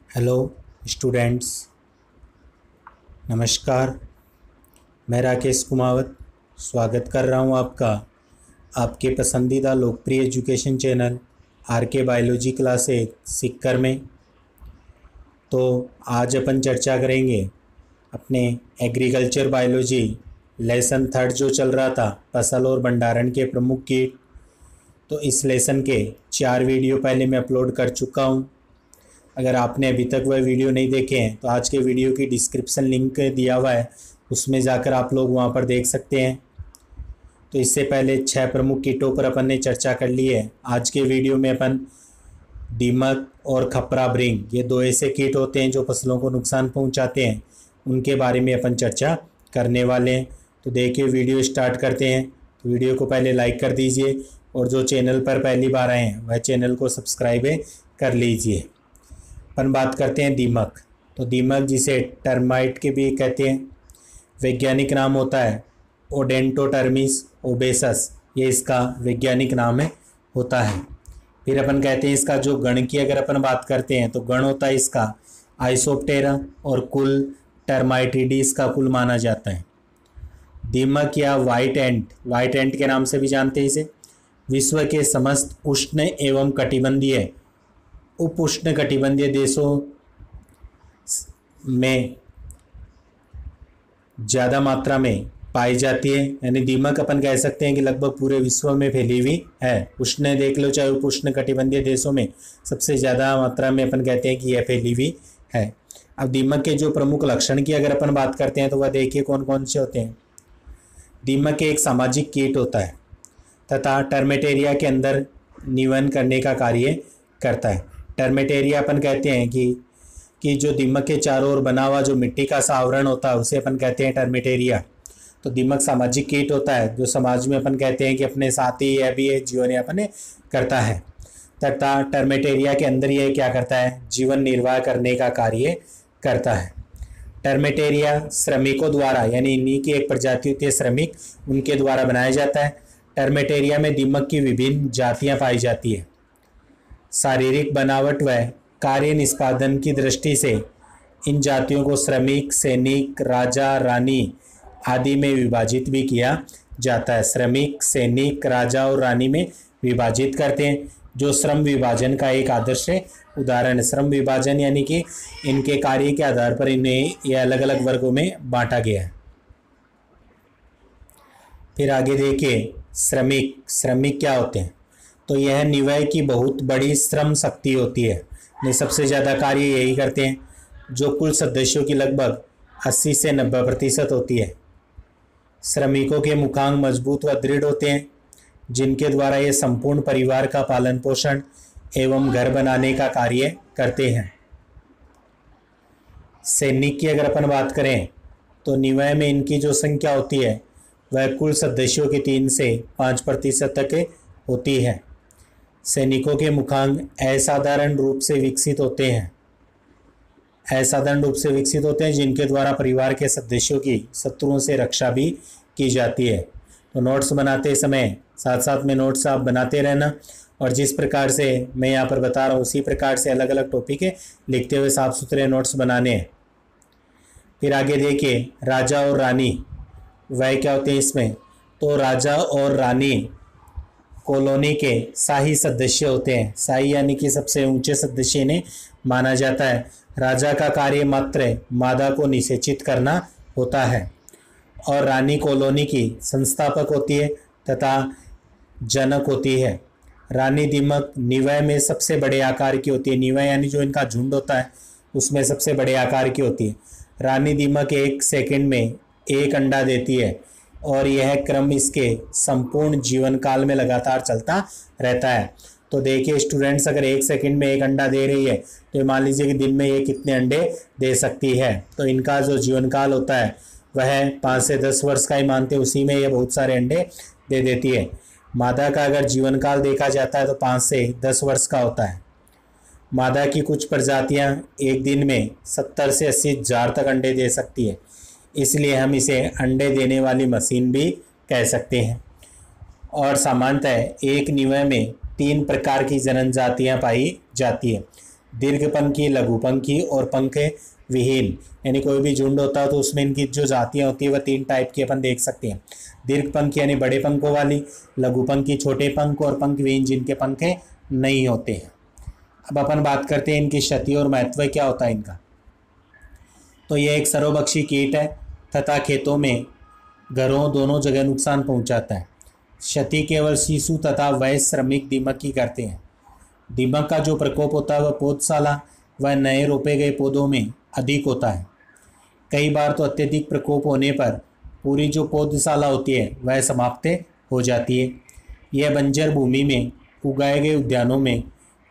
Hello students, नमस्कार। मैं राकेश कुमावत स्वागत कर रहा हूं आपका आपके पसंदीदा लोकप्रिय education channel R K. Biology classes सीखकर में। तो आज अपन चर्चा करेंगे अपने एग्रीकल्चर बायोलॉजी लेसन थर्ड जो चल रहा था, फसल और भंडारण के प्रमुख कीट। तो इस लेसन के 4 वीडियो पहले मैं अपलोड कर चुका हूं। अगर आपने अभी तक वह वीडियो नहीं देखे हैं तो आज के वीडियो की डिस्क्रिप्शन लिंक दिया हुआ है, उसमें जाकर आप लोग वहां पर देख सकते हैं। तो इससे पहले 6 प्रमुख कीटों पर अपन ने चर्चा कर ली है। आज के वीडियो में अपन दीमक और खपरा भृंग, ये 2 ऐसे कीट होते हैं जो फसलों को नुकसान पहुंचाते हैं, उनके बारे में अपन चर्चा करने वाले हैं। तो देखिए वीडियो स्टार्ट करते हैं। तो वीडियो को पहले लाइक कर दीजिए और जो चैनल पर पहली बार आए हैं वह चैनल को सब्सक्राइब कर लीजिए। अपन बात करते हैं दीमक। तो दीमक, जिसे टर्माइट के भी कहते हैं, वैज्ञानिक नाम होता है ओडेंटोटर्मिस ओबेसस, ये इसका वैज्ञानिक नाम होता है। फिर अपन कहते हैं इसका जो गण की अगर अपन बात करते हैं तो गण होता है इसका आइसोप्टेरा और कुल टर्माइटिडीज का कुल माना जाता है। दीमक या वाइट एंट के नाम से भी जानते हैं इसे, विश्व के समस्त उष्ण एवं कटिबंधीय उप उष्ण कटिबंधीय देशों में ज़्यादा मात्रा में पाई जाती है। यानी दीमक अपन कह सकते हैं कि लगभग पूरे विश्व में फैली हुई है। उष्ण देख लो चाहे उप उष्ण कटिबंधीय देशों में सबसे ज़्यादा मात्रा में अपन कहते हैं कि यह फैली हुई है। अब दीमक के जो प्रमुख लक्षण की अगर अपन बात करते हैं तो वह देखिए कौन कौन से होते हैं। दीमक एक सामाजिक कीट होता है तथा टर्मेटेरिया के अंदर निवन करने का कार्य करता है। टर्मेटेरिया अपन कहते हैं कि जो दीमक के चारों ओर बना हुआ जो मिट्टी का सा आवरण होता है उसे अपन कहते हैं टर्मेटेरिया। तो दीमक सामाजिक कीट होता है जो समाज में अपन कहते हैं कि अपने साथ ही यह भी जीवन यापन करता है तथा टर्मेटेरिया के अंदर यह क्या करता है, जीवन निर्वाह करने का कार्य करता है। टर्मेटेरिया श्रमिकों द्वारा, यानी इन्हीं की एक प्रजाति होती है श्रमिक, उनके द्वारा बनाया जाता है। टर्मेटेरिया में दीमक की विभिन्न जातियाँ पाई जाती है। शारीरिक बनावट व कार्य निष्पादन की दृष्टि से इन जातियों को श्रमिक, सैनिक, राजा, रानी आदि में विभाजित भी किया जाता है। श्रमिक, सैनिक, राजा और रानी में विभाजित करते हैं, जो श्रम विभाजन का एक आदर्श उदाहरण है। श्रम विभाजन यानी कि इनके कार्य के आधार पर इन्हें ये अलग अलग वर्गों में बांटा गया है। फिर आगे देखिए श्रमिक क्या होते हैं। तो यह निवय की बहुत बड़ी श्रम शक्ति होती है। ये सबसे ज़्यादा कार्य यही करते हैं, जो कुल सदस्यों की लगभग 80 से 90% होती है। श्रमिकों के मुखांग मजबूत व दृढ़ होते हैं, जिनके द्वारा ये संपूर्ण परिवार का पालन पोषण एवं घर बनाने का कार्य करते हैं। सैनिक की अगर अपन बात करें तो निवय में इनकी जो संख्या होती है वह कुल सदस्यों के 3 से 5% तक होती है। सैनिकों के मुखांग असाधारण रूप से विकसित होते हैं जिनके द्वारा परिवार के सदस्यों की शत्रुओं से रक्षा भी की जाती है। तो नोट्स बनाते समय साथ साथ में नोट्स आप बनाते रहना, और जिस प्रकार से मैं यहाँ पर बता रहा हूँ उसी प्रकार से अलग अलग टॉपिक लिखते हुए साफ सुथरे नोट्स बनाने हैं। फिर आगे देखिए राजा और रानी, वह क्या होते हैं इसमें। तो राजा और रानी कॉलोनी के शाही सदस्य होते हैं। शाही यानी कि सबसे ऊंचे सदस्य इन्हें माना जाता है। राजा का कार्य मात्र मादा को निषेचित करना होता है और रानी कॉलोनी की संस्थापक होती है तथा जनक होती है। रानी दीमक निवय में सबसे बड़े आकार की होती है। निवय यानी जो इनका झुंड होता है उसमें सबसे बड़े आकार की होती है। रानी दीमक 1 सेकंड में 1 अंडा देती है और यह क्रम इसके संपूर्ण जीवन काल में लगातार चलता रहता है। तो देखिए स्टूडेंट्स, अगर 1 सेकंड में 1 अंडा दे रही है तो मान लीजिए कि दिन में ये कितने अंडे दे सकती है। तो इनका जो जीवन काल होता है वह 5 से 10 वर्ष का ही मानते हैं, उसी में ये बहुत सारे अंडे दे देती है। मादा का अगर जीवन काल देखा जाता है तो 5 से 10 वर्ष का होता है। मादा की कुछ प्रजातियां एक दिन में 70 से 80 जार तक अंडे दे सकती है, इसलिए हम इसे अंडे देने वाली मशीन भी कह सकते हैं। और सामान्यतः एक निवय में 3 प्रकार की जनन जातियाँ पाई जाती है। दीर्घपंखी, लघुपंखी और पंख विहीन, यानी कोई भी झुंड होता है तो उसमें इनकी जो जातियाँ होती है वह 3 टाइप की अपन देख सकते हैं। दीर्घपंखी यानी बड़े पंखों वाली, लघुपंखी छोटे पंख, और पंख विहीन जिनके पंख नहीं होते हैं। अब अपन बात करते हैं इनकी क्षति और महत्व क्या होता है इनका। तो यह एक सर्वभक्षी कीट है तथा खेतों में, घरों, दोनों जगह नुकसान पहुंचाता है। क्षति केवल शिशु तथा वयस्क श्रमिक दीमक ही करते हैं। दीमक का जो प्रकोप होता है वह पौधशाला व नए रोपे गए पौधों में अधिक होता है। कई बार तो अत्यधिक प्रकोप होने पर पूरी जो पौधशाला होती है वह समाप्त हो जाती है। यह बंजर भूमि में उगाए गए उद्यानों में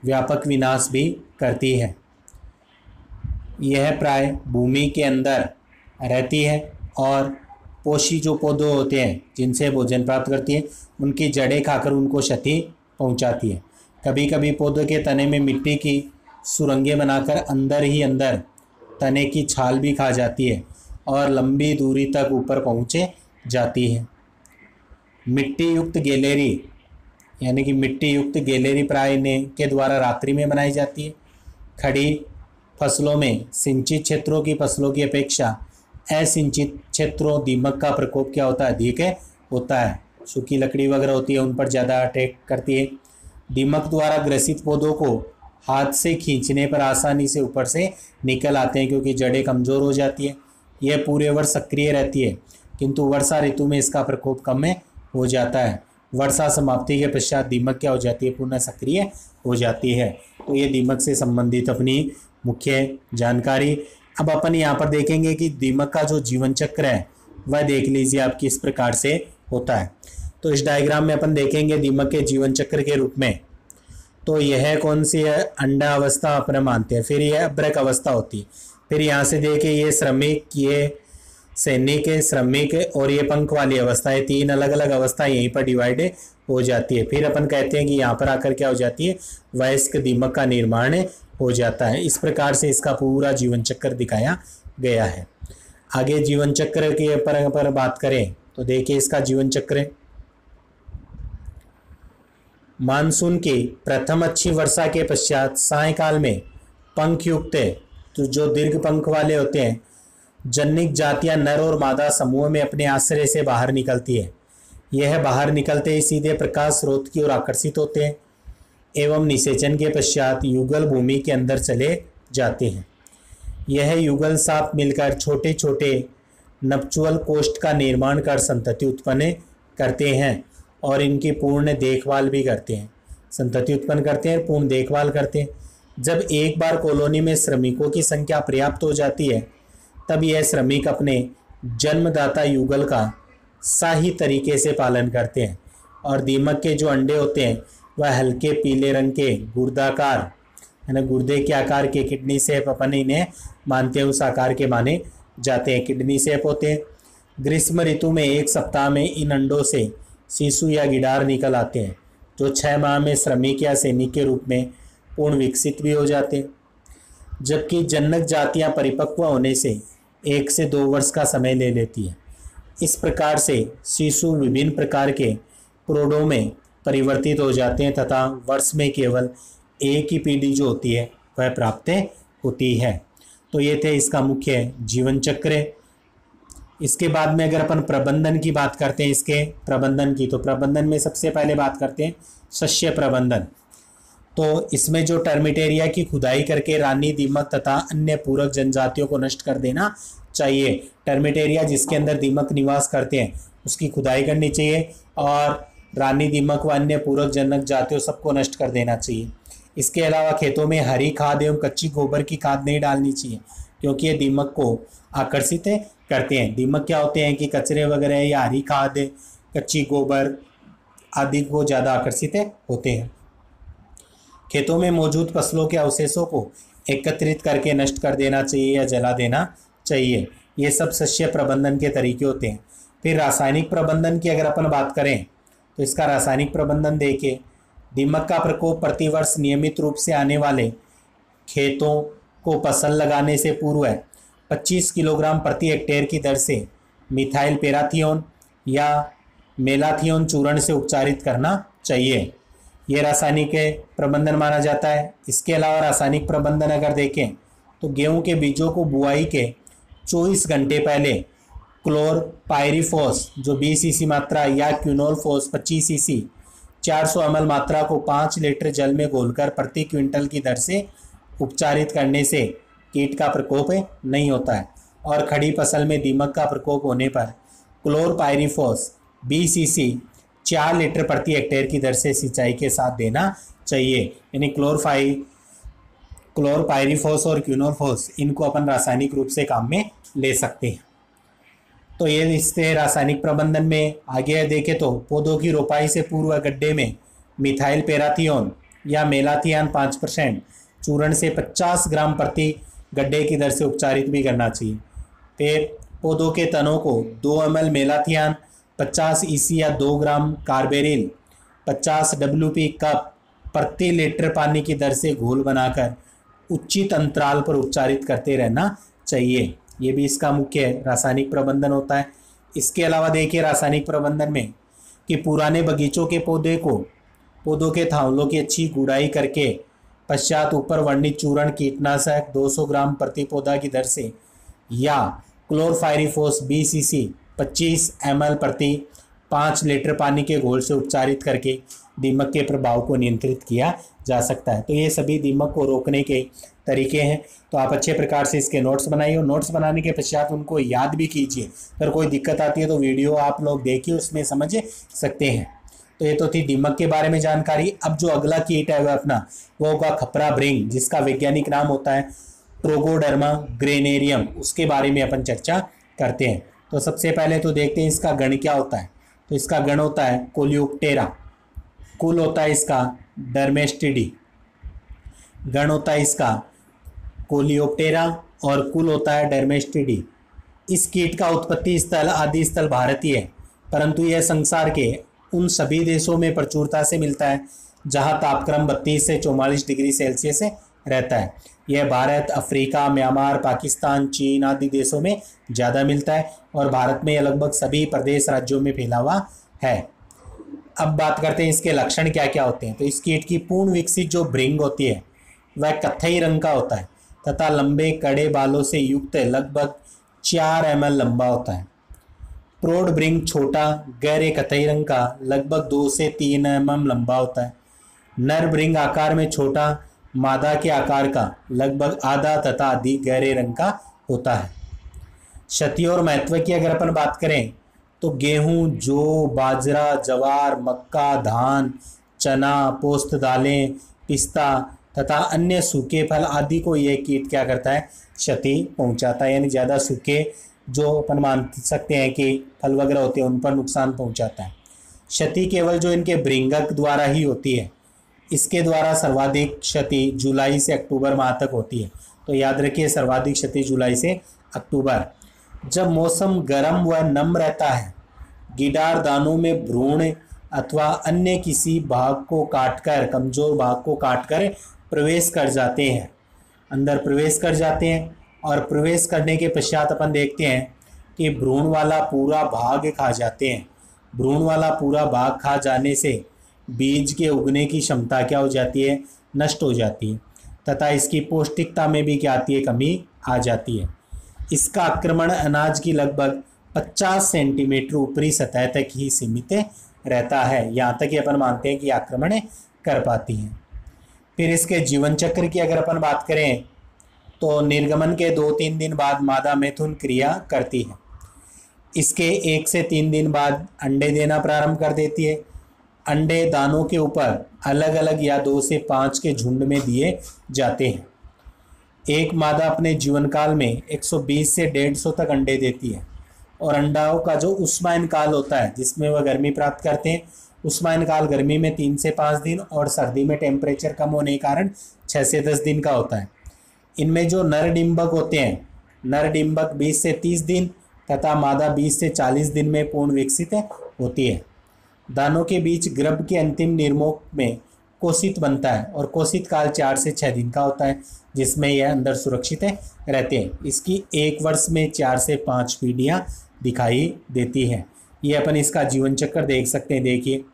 व्यापक विनाश भी करती है। यह प्राय भूमि के अंदर रहती है और पोषी जो पौधे होते हैं जिनसे भोजन प्राप्त करती है उनकी जड़ें खाकर उनको क्षति पहुंचाती है। कभी कभी पौधे के तने में मिट्टी की सुरंगें बनाकर अंदर ही अंदर तने की छाल भी खा जाती है और लंबी दूरी तक ऊपर पहुँचे जाती है। मिट्टी युक्त गैलेरी यानी कि मिट्टी युक्त गैलेरी प्राय के द्वारा रात्रि में बनाई जाती है। खड़ी फसलों में सिंचित क्षेत्रों की फसलों की अपेक्षा असिंचित क्षेत्रों दीमक का प्रकोप क्या होता है, अधिक होता है। सूखी लकड़ी वगैरह होती है उन पर ज़्यादा अटैक करती है। दीमक द्वारा ग्रसित पौधों को हाथ से खींचने पर आसानी से ऊपर से निकल आते हैं क्योंकि जड़ें कमज़ोर हो जाती है। यह पूरे वर्ष सक्रिय रहती है किंतु वर्षा ऋतु में इसका प्रकोप कम हो जाता है। वर्षा समाप्ति के पश्चात दीमक क्या हो जाती है, पुनः सक्रिय हो जाती है। तो ये दीमक से संबंधित अपनी मुख्य जानकारी। अब अपन यहाँ पर देखेंगे कि दीमक का जो जीवन चक्र है वह देख लीजिए आप किस प्रकार से होता है। तो इस डायग्राम में अपन देखेंगे दीमक के जीवन चक्र के रूप में। तो यह कौन सी है, अंडा अवस्था अपन मानते हैं, फिर यह अभ्रक अवस्था होती है, फिर यहाँ से देखिए ये श्रमिक, ये सैनिक, श्रमिक और ये पंख वाली अवस्था है। 3 अलग अलग अवस्था यहीं पर डिवाइड हो जाती है। फिर अपन कहते हैं कि यहाँ पर आकर क्या हो जाती है, वयस्क दीमक का निर्माण हो जाता है। इस प्रकार से इसका पूरा जीवन चक्र दिखाया गया है। आगे जीवन चक्र के पर बात करें तो देखिए इसका जीवन चक्र, मानसून की प्रथम अच्छी वर्षा के पश्चात सायकाल में पंख युक्त तो जो दीर्घ पंख वाले होते हैं जन्निक जातियां नर और मादा समूह में अपने आश्रय से बाहर निकलती है। यह बाहर निकलते ही सीधे प्रकाश स्रोत की ओर आकर्षित होते हैं एवं निषेचन के पश्चात युगल भूमि के अंदर चले जाते हैं। यह युगल साथ मिलकर छोटे छोटे नपचुअल कोष्ठ का निर्माण कर संतति उत्पन्न करते हैं और इनकी पूर्ण देखभाल भी करते हैं। संतति उत्पन्न करते हैं, पूर्ण देखभाल करते हैं। जब एक बार कॉलोनी में श्रमिकों की संख्या पर्याप्त हो जाती है तब यह श्रमिक अपने जन्मदाता युगल का सही तरीके से पालन करते हैं और दीमक के जो अंडे होते हैं वह हल्के पीले रंग के गुर्दाकार यानी गुर्दे के आकार के किडनी शेप अपन इन्हें मानते हैं, उस आकार के माने जाते हैं, किडनी शेप होते हैं। ग्रीष्म ऋतु में 1 सप्ताह में इन अंडों से शिशु या गिडार निकल आते हैं जो 6 माह में श्रमिक या सैनिक के रूप में पूर्ण विकसित भी हो जाते हैं, जबकि जनक जातियां परिपक्व होने से 1 से 2 वर्ष का समय ले लेती है। इस प्रकार से शिशु विभिन्न प्रकार के प्रोडों में परिवर्तित हो जाते हैं तथा वर्ष में केवल एक ही पीढ़ी जो होती है वह प्राप्त होती है। तो ये थे इसका मुख्य जीवन चक्र। इसके बाद में अगर अपन प्रबंधन की बात करते हैं, इसके प्रबंधन की, तो प्रबंधन में सबसे पहले बात करते हैं शस्य प्रबंधन। तो इसमें जो टर्मिटेरिया की खुदाई करके रानी दीमक तथा अन्य पूरक जनजातियों को नष्ट कर देना चाहिए। टर्मिटेरिया जिसके अंदर दीमक निवास करते हैं उसकी खुदाई करनी चाहिए और रानी दीमक व अन्य पूरक जनक जातियों सबको नष्ट कर देना चाहिए। इसके अलावा खेतों में हरी खाद एवं कच्ची गोबर की खाद नहीं डालनी चाहिए क्योंकि ये दीमक को आकर्षित करते हैं। दीमक क्या होते हैं कि कचरे वगैरह या हरी खाद, कच्ची गोबर आदि को ज़्यादा आकर्षित होते हैं। खेतों में मौजूद फसलों के अवशेषों को एकत्रित करके नष्ट कर देना चाहिए या जला देना चाहिए। ये सब शस्य प्रबंधन के तरीके होते हैं। फिर रासायनिक प्रबंधन की अगर अपन बात करें तो इसका रासायनिक प्रबंधन देखिए, दीमक का प्रकोप प्रतिवर्ष नियमित रूप से आने वाले खेतों को फसल लगाने से पूर्व 25 किलोग्राम प्रति हेक्टेयर की दर से मिथाइल पेराथियोन या मेलाथियोन चूर्ण से उपचारित करना चाहिए। ये रासायनिक प्रबंधन माना जाता है। इसके अलावा रासायनिक प्रबंधन अगर देखें तो गेहूं के बीजों को बुआई के 24 घंटे पहले क्लोरपाइरीफॉस जो 20 सीसी मात्रा या क्विनोलफॉस 25 सीसी 400 ml मात्रा को 5 लीटर जल में घोलकर प्रति क्विंटल की दर से उपचारित करने से कीट का प्रकोप नहीं होता है। और खड़ी फसल में दीमक का प्रकोप होने पर क्लोरपाइरीफॉस 20 सीसी 4 लीटर प्रति हेक्टेयर की दर से सिंचाई के साथ देना चाहिए। यानी क्लोरपाइरीफॉस और क्विनोलफॉस इनको अपन रासायनिक रूप से काम में ले सकते हैं। तो ये इससे रासायनिक प्रबंधन में आगे देखें तो पौधों की रोपाई से पूर्व गड्ढे में मिथाइल पेराथियोन या मेलाथियान 5% चूर्ण से 50 ग्राम प्रति गड्ढे की दर से उपचारित भी करना चाहिए। फिर पौधों के तनों को 2 ml मेलाथियान 50 EC या 2 ग्राम कार्बेरिल 50 WP कप प्रति लीटर पानी की दर से घोल बनाकर उचित अंतराल पर उपचारित करते रहना चाहिए। ये भी इसका मुख्य रासायनिक प्रबंधन होता है। इसके अलावा देखिए रासायनिक प्रबंधन में कि पुराने बगीचों के पौधों के थावलों की अच्छी गुड़ाई करके पश्चात ऊपर वर्णित चूर्ण कीटनाशक 200 ग्राम प्रति पौधा की दर से या क्लोरपाइरीफॉस 20 सीसी 25 ml प्रति 5 लीटर पानी के घोल से उपचारित करके दीमक के प्रभाव को नियंत्रित किया जा सकता है। तो ये सभी दीमक को रोकने के तरीके हैं। तो आप अच्छे प्रकार से इसके नोट्स बनाइए और नोट्स बनाने के पश्चात उनको याद भी कीजिए। अगर कोई दिक्कत आती है तो वीडियो आप लोग देखिए, उसमें समझ सकते हैं। तो ये तो थी दीमक के बारे में जानकारी। अब जो अगला कीट है वह अपना वो होगा खपरा भृंग, जिसका वैज्ञानिक नाम होता है ट्रोगोडर्मा ग्रेनेरियम। उसके बारे में अपन चर्चा करते हैं। तो सबसे पहले तो देखते हैं इसका गण क्या होता है। तो इसका गण होता है कोलियोप्टेरा, कुल होता है इसका डर्मेस्टिडी, गण होता है इसका कोलियोप्टेरा और कुल होता है डर्मेस्टिडी। इस कीट का उत्पत्ति स्थल आदि स्थल भारतीय है, परंतु यह संसार के उन सभी देशों में प्रचुरता से मिलता है जहां तापक्रम 32 से 44 डिग्री सेल्सियस रहता है। यह भारत, अफ्रीका, म्यांमार, पाकिस्तान, चीन आदि देशों में ज़्यादा मिलता है और भारत में यह लगभग सभी प्रदेश राज्यों में फैला हुआ है। अब बात करते हैं इसके लक्षण क्या क्या होते हैं। तो इस कीट की पूर्ण विकसित जो भृंग होती है वह कत्थई रंग का होता है तथा लंबे कड़े बालों से युक्त लगभग 4 ml लंबा होता है। प्रौढ़ भृंग छोटा गहरे कत्थई रंग का लगभग 2 से 3 mm लंबा होता है। नर भृंग आकार में छोटा मादा के आकार का लगभग आधा तथा अधिक गहरे रंग का होता है। क्षति और महत्व की अगर अपन बात करें तो गेहूं, जौ, बाजरा, जवार, मक्का, धान, चना, पोस्त दालें, पिस्ता तथा अन्य सूखे फल आदि को यह कीट क्या करता है, क्षति पहुंचाता है। यानी ज़्यादा सूखे जो अपन मान सकते हैं कि फल वगैरह होते हैं उन पर नुकसान पहुंचाता है। क्षति केवल जो इनके भृंगक द्वारा ही होती है। इसके द्वारा सर्वाधिक क्षति जुलाई से अक्टूबर माह तक होती है। तो याद रखिए सर्वाधिक क्षति जुलाई से अक्टूबर। जब मौसम गर्म व नम रहता है, गिडार दानों में भ्रूण अथवा अन्य किसी भाग को काटकर, कमजोर भाग को काटकर प्रवेश कर जाते हैं, अंदर प्रवेश कर जाते हैं। और प्रवेश करने के पश्चात अपन देखते हैं कि भ्रूण वाला पूरा भाग खा जाते हैं। भ्रूण वाला पूरा भाग खा जाने से बीज के उगने की क्षमता क्या हो जाती है, नष्ट हो जाती है तथा इसकी पौष्टिकता में भी क्या आती है, कमी आ जाती है। इसका आक्रमण अनाज की लगभग 50 सेंटीमीटर ऊपरी सतह तक ही सीमित रहता है। यहाँ तक ही अपन मानते हैं कि आक्रमण कर पाती हैं। फिर इसके जीवन चक्र की अगर अपन बात करें तो निर्गमन के 2-3 दिन बाद मादा मैथुन क्रिया करती है। इसके 1 से 3 दिन बाद अंडे देना प्रारंभ कर देती है। अंडे दानों के ऊपर अलग अलग या 2 से 5 के झुंड में दिए जाते हैं। एक मादा अपने जीवन काल में 120 से 150 तक अंडे देती है और अंडाओं का जो उष्मायन काल होता है जिसमें वह गर्मी प्राप्त करते हैं, उष्मायन काल गर्मी में 3 से 5 दिन और सर्दी में टेम्परेचर कम होने के कारण 6 से 10 दिन का होता है। इनमें जो नर डिंबक होते हैं, नर डिंबक 20 से 30 दिन तथा मादा 20 से 40 दिन में पूर्ण विकसित होती है। दानों के बीच गर्भ के अंतिम निर्मोक में कोशित बनता है और कोशित काल 4 से 6 दिन का होता है जिसमें यह अंदर सुरक्षित रहते हैं। इसकी 1 वर्ष में 4 से 5 पीढ़ियाँ दिखाई देती हैं। ये अपन इसका जीवन चक्र देख सकते हैं। देखिए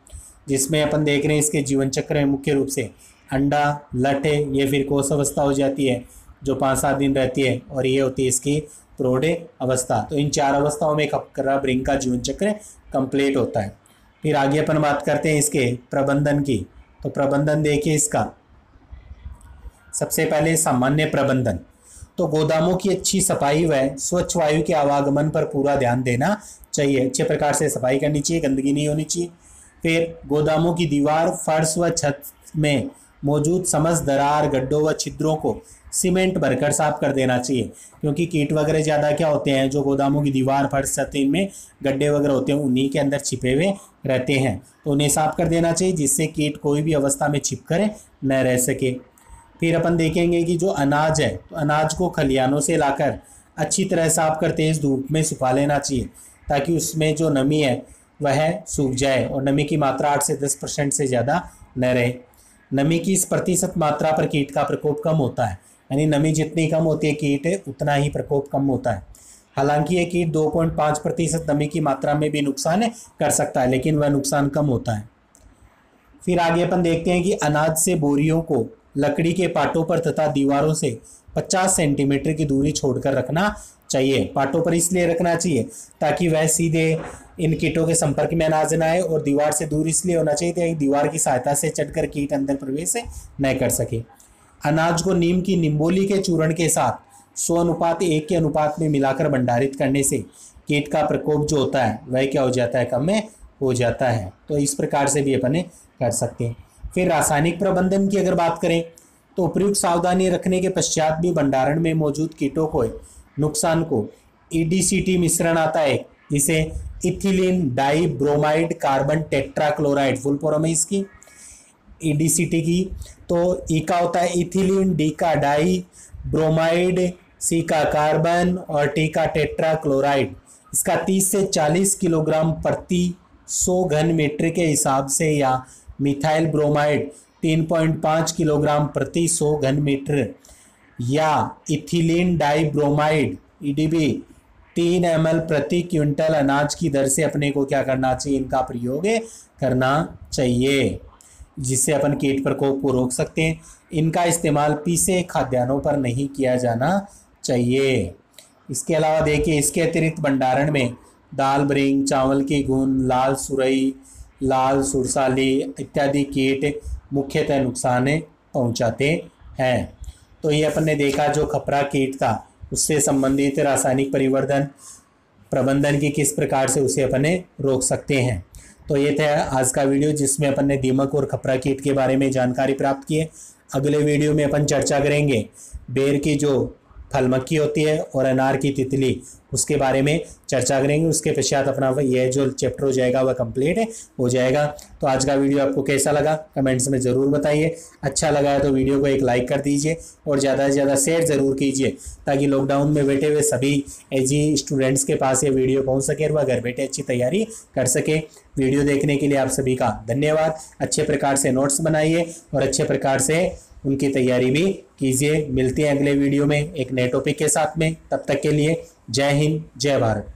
जिसमें अपन देख रहे हैं इसके जीवन चक्र में मुख्य रूप से अंडा, लट है, ये फिर कोष अवस्था हो जाती है जो 5-7 दिन रहती है, और ये होती है इसकी प्रौढ़ अवस्था। तो इन 4 अवस्थाओं में खरब रिंग का जीवन चक्र कंप्लीट होता है। फिर आगे अपन बात करते हैं इसके प्रबंधन की। तो प्रबंधन देखिए इसका, सबसे पहले सामान्य प्रबंधन। तो गोदामों की अच्छी सफाई व स्वच्छ वायु के आवागमन पर पूरा ध्यान देना चाहिए। अच्छे प्रकार से सफाई करनी चाहिए, गंदगी नहीं होनी चाहिए। फिर गोदामों की दीवार, फर्श व छत में मौजूद समस्त दरार, गड्ढों व छिद्रों को सीमेंट भरकर साफ कर देना चाहिए, क्योंकि कीट वगैरह ज़्यादा क्या होते हैं, जो गोदामों की दीवार, फर्श, छत, इनमें गड्ढे वगैरह होते हैं, उन्हीं के अंदर छिपे हुए रहते हैं। तो उन्हें साफ कर देना चाहिए, जिससे कीट कोई भी अवस्था में छिप कर न रह सके। फिर अपन देखेंगे कि जो अनाज है, तो अनाज को खलिहानों से लाकर अच्छी तरह साफ कर तेज़ धूप में सुखा लेना चाहिए, ताकि उसमें जो नमी है वह सूख जाए और नमी की मात्रा 8 से 10% से ज़्यादा न रहे। नमी की इस प्रतिशत मात्रा पर कीट का प्रकोप कम होता है, यानी नमी जितनी कम होती है कीट उतना ही प्रकोप कम होता है। हालांकि ये कीट 2.5% नमी की मात्रा में भी नुकसान कर सकता है, लेकिन वह नुकसान कम होता है। फिर आगे अपन देखते हैं कि अनाज से बोरियों को लकड़ी के पाटों पर तथा दीवारों से 50 सेंटीमीटर की दूरी छोड़कर रखना चाहिए। पाटों पर इसलिए रखना चाहिए ताकि वह सीधे इन कीटों के संपर्क में अनाज न आए, और दीवार से दूर इसलिए होना चाहिए ताकि दीवार की सहायता से चढ़कर कीट अंदर प्रवेश न कर सके। अनाज को नीम की निम्बोली के चूर्ण के साथ 100:1 के अनुपात में मिलाकर भंडारित करने से कीट का प्रकोप जो होता है वह क्या हो जाता है, कम हो जाता है। तो इस प्रकार से भी अपन कर सकते हैं। फिर रासायनिक प्रबंधन की अगर बात करें तो उपयुक्त सावधानी रखने के पश्चात भी भंडारण में मौजूद कीटों को नुकसान को EDCT मिश्रण आता है, जिसे ethylene dibromide carbon tetrachloride, full form है इसकी EDCT की। तो ई का होता है इथिलीन, डी का डाई ब्रोमाइड, सी का कार्बन और टी का टेट्राक्लोराइड। इसका 30 से 40 किलोग्राम प्रति 100 घन मीटर के हिसाब से, या मिथाइल ब्रोमाइड 3.5 किलोग्राम प्रति 100 घन मीटर, या ethylene dibromide EDB 3 ml प्रति क्विंटल अनाज की दर से अपने को क्या करना चाहिए, इनका प्रयोग करना चाहिए, जिससे अपन कीट प्रकोप को रोक सकते हैं। इनका इस्तेमाल पीसे खाद्यान्नों पर नहीं किया जाना चाहिए। इसके अलावा देखिए, इसके अतिरिक्त भंडारण में दाल बरिंग, चावल की घुन, लाल सुरई, लाल सुरसाली इत्यादि कीट मुख्यतः नुकसान पहुंचाते हैं। तो ये अपन ने देखा जो खपरा कीट था उससे संबंधित रासायनिक परिवर्तन प्रबंधन की किस प्रकार से उसे अपन रोक सकते हैं। तो ये था आज का वीडियो, जिसमें अपन ने दीमक और खपरा कीट के बारे में जानकारी प्राप्त की है। अगले वीडियो में अपन चर्चा करेंगे बेर की जो फल मक्खी होती है और अनार की तितली, उसके बारे में चर्चा करेंगे। उसके पश्चात अपना यह जो चैप्टर हो जाएगा वह कंप्लीट हो जाएगा। तो आज का वीडियो आपको कैसा लगा कमेंट्स में ज़रूर बताइए। अच्छा लगा है तो वीडियो को एक लाइक कर दीजिए और ज़्यादा से ज़्यादा शेयर ज़रूर कीजिए, ताकि लॉकडाउन में बैठे हुए सभी एजी स्टूडेंट्स के पास ये वीडियो पहुँच सके और वह घर बैठे अच्छी तैयारी कर सके। वीडियो देखने के लिए आप सभी का धन्यवाद। अच्छे प्रकार से नोट्स बनाइए और अच्छे प्रकार से उनकी तैयारी भी कीजिए। मिलते हैं अगले वीडियो में एक नए टॉपिक के साथ में। तब तक के लिए जय हिंद, जय भारत।